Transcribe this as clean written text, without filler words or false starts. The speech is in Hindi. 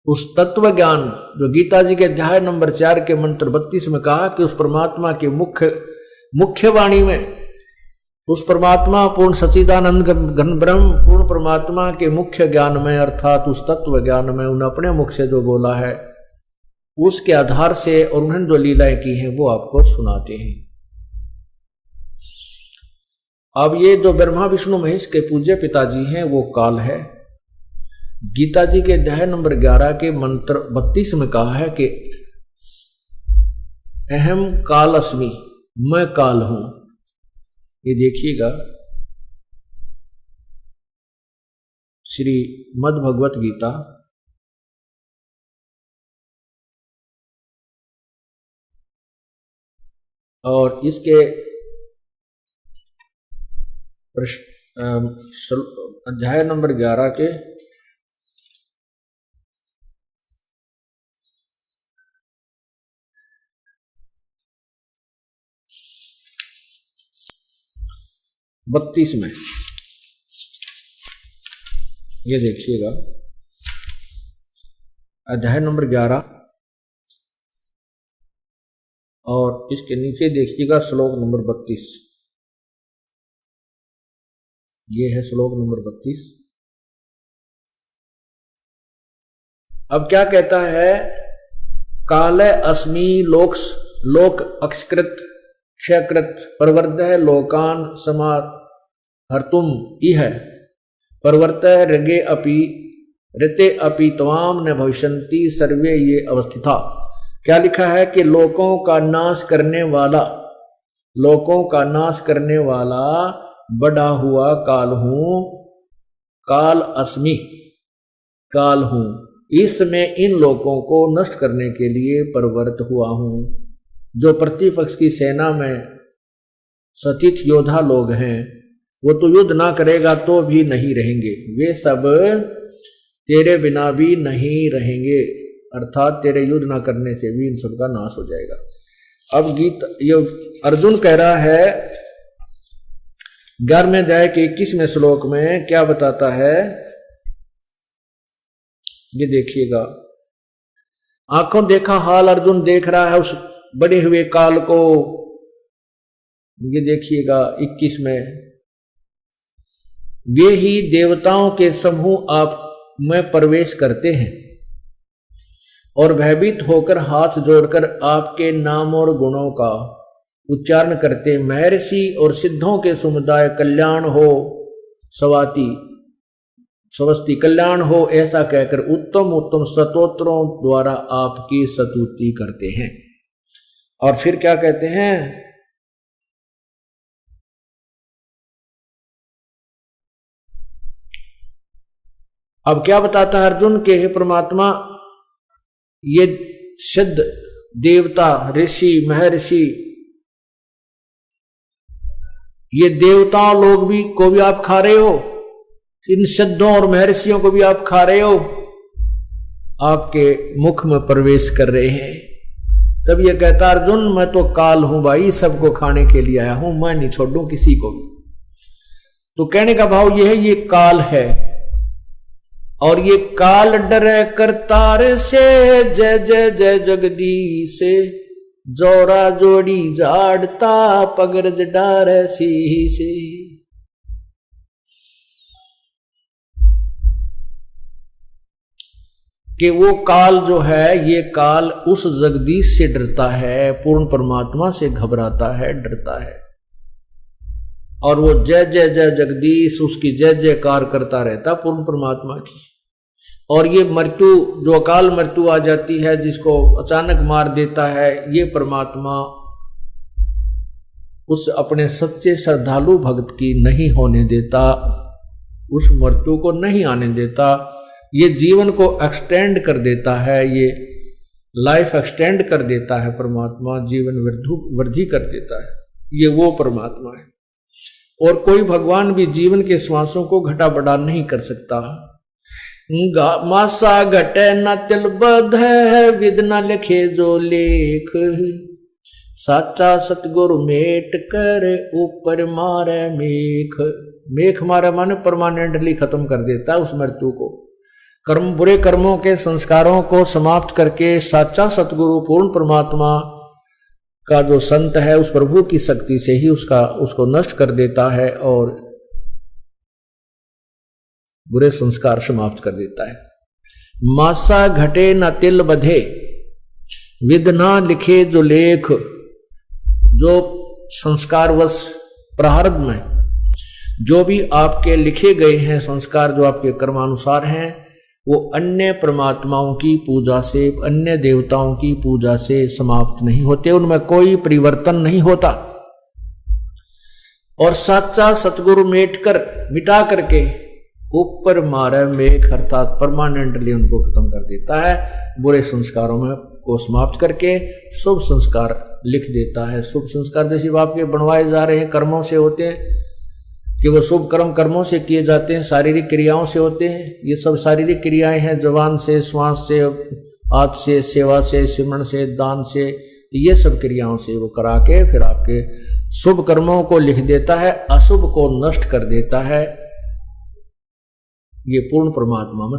उस तत्व ज्ञान जो गीता जी के अध्याय नंबर 4 के मंत्र 32 में कहा कि उस परमात्मा की मुख्य वाणी में, उस परमात्मा पूर्ण सच्चिदानंद घन ब्रह्म पूर्ण परमात्मा के मुख्य ज्ञान में अर्थात उस तत्व ज्ञान में उन्हें अपने मुख से जो बोला है उसके आधार से और उन्होंने जो लीलाएं की हैं वो आपको सुनाते हैं। अब ये जो ब्रह्मा विष्णु महेश के पूज्य पिताजी हैं वो काल है। गीता जी के अध्याय नंबर 11 के मंत्र 32 में कहा है कि अहम काल अस्मि, मैं काल हूं। ये देखिएगा श्री मद् भगवत गीता और इसके अध्याय नंबर 11 के बत्तीस में ये देखिएगा, अध्याय नंबर 11 और इसके नीचे देखिएगा श्लोक नंबर 32। ये है श्लोक नंबर 32। अब क्या कहता है, काले अस्मि लोक अक्षकृत क्षयकृत प्रवर्तः लोकान समाहर्तुम इह प्रवर्तः ऋगे अपि ऋते अपि त्वाम न भविष्यन्ति सर्वे ये अवस्थिता। क्या लिखा है कि लोकों का नाश करने वाला बड़ा हुआ काल हूं, काल अस्मि, काल हूं, इसमें इन लोगों को नष्ट करने के लिए प्रवृत्त हुआ हूं। जो प्रतिपक्ष की सेना में सतित योद्धा लोग हैं वो तो युद्ध ना करेगा तो भी नहीं रहेंगे, वे सब तेरे बिना भी नहीं रहेंगे, अर्थात तेरे युद्ध ना करने से भी इन सब का नाश हो जाएगा। अब ये अर्जुन कह रहा है 11वें अध्याय के 21वें श्लोक में क्या बताता है, ये देखिएगा। आंखों देखा हाल अर्जुन देख रहा है उस बड़े हुए काल को। ये देखिएगा 21 में, वे ही देवताओं के समूह आप में प्रवेश करते हैं और भयभीत होकर हाथ जोड़कर आपके नाम और गुणों का उच्चारण करते। महर्षि और सिद्धों के समुदाय कल्याण हो स्वस्ति कल्याण हो ऐसा कहकर उत्तम उत्तम स्तोत्रों द्वारा आपकी स्तुति करते हैं। और फिर क्या कहते हैं, अब क्या बताता है अर्जुन के, हे परमात्मा ये सिद्ध देवता ऋषि महर्षि ये देवताओं लोग भी को भी आप खा रहे हो, इन सिद्धों और महर्षियों को भी आप खा रहे हो, आपके मुख में प्रवेश कर रहे हैं। तब ये कहता अर्जुन मैं तो काल हूं भाई, सबको खाने के लिए आया हूं, मैं नहीं छोड़ूं किसी को भी। तो कहने का भाव ये है, ये काल है और ये काल डरे करतार से जय जय जय जगदीश जोरा जोड़ी जाड़ता पगरज डार सी से। कि वो काल जो है, ये काल उस जगदीश से डरता है, पूर्ण परमात्मा से घबराता है, डरता है, और वो जय जय जय जगदीश उसकी जय जयकार करता रहता पूर्ण परमात्मा की। और ये मृत्यु जो अकाल मृत्यु आ जाती है जिसको अचानक मार देता है, ये परमात्मा उस अपने सच्चे श्रद्धालु भक्त की नहीं होने देता, उस मृत्यु को नहीं आने देता, ये जीवन को एक्सटेंड कर देता है, ये लाइफ एक्सटेंड कर देता है परमात्मा, जीवन वृद्धि कर देता है, ये वो परमात्मा है। और कोई भगवान भी जीवन के श्वासों को घटा बढ़ा नहीं कर सकता। मासा घटे न तिल बध विद न लिखे जो लेख, साचा सतगुरु मेट कर ऊपर मारे मेख। मेख मारे माने परमानेंटली खत्म कर देता है उस मृत्यु को। कर्म, बुरे कर्मों के संस्कारों को समाप्त करके साचा सतगुरु पूर्ण परमात्मा का जो संत है उस प्रभु की शक्ति से ही उसको नष्ट कर देता है और बुरे संस्कार समाप्त कर देता है। मासा घटे न तिल बधे, विद ना लिखे जो लेख। जो संस्कारवश प्रारब्ध में जो भी आपके लिखे गए हैं संस्कार, जो आपके कर्मानुसार हैं, वो अन्य परमात्माओं की पूजा से, अन्य देवताओं की पूजा से समाप्त नहीं होते, उनमें कोई परिवर्तन नहीं होता। और साचा सतगुरु मिटा करके ऊपर मारे मेघ, अर्थात परमानेंटली उनको खत्म कर देता है। बुरे संस्कारों में को समाप्त करके शुभ संस्कार लिख देता है। शुभ संस्कार जैसे आपके बनवाए जा रहे हैं कर्मों से होते हैं कि वो शुभ कर्म कर्मों से किए जाते हैं, शारीरिक क्रियाओं से होते हैं। ये सब शारीरिक क्रियाएं हैं, जबान से, श्वास से, हाथ से, सेवा से, सिमरण से, दान से, ये सब क्रियाओं से वो करा के फिर आपके शुभ कर्मों को लिख देता है, अशुभ को नष्ट कर देता है। ये पूर्ण परमात्मा में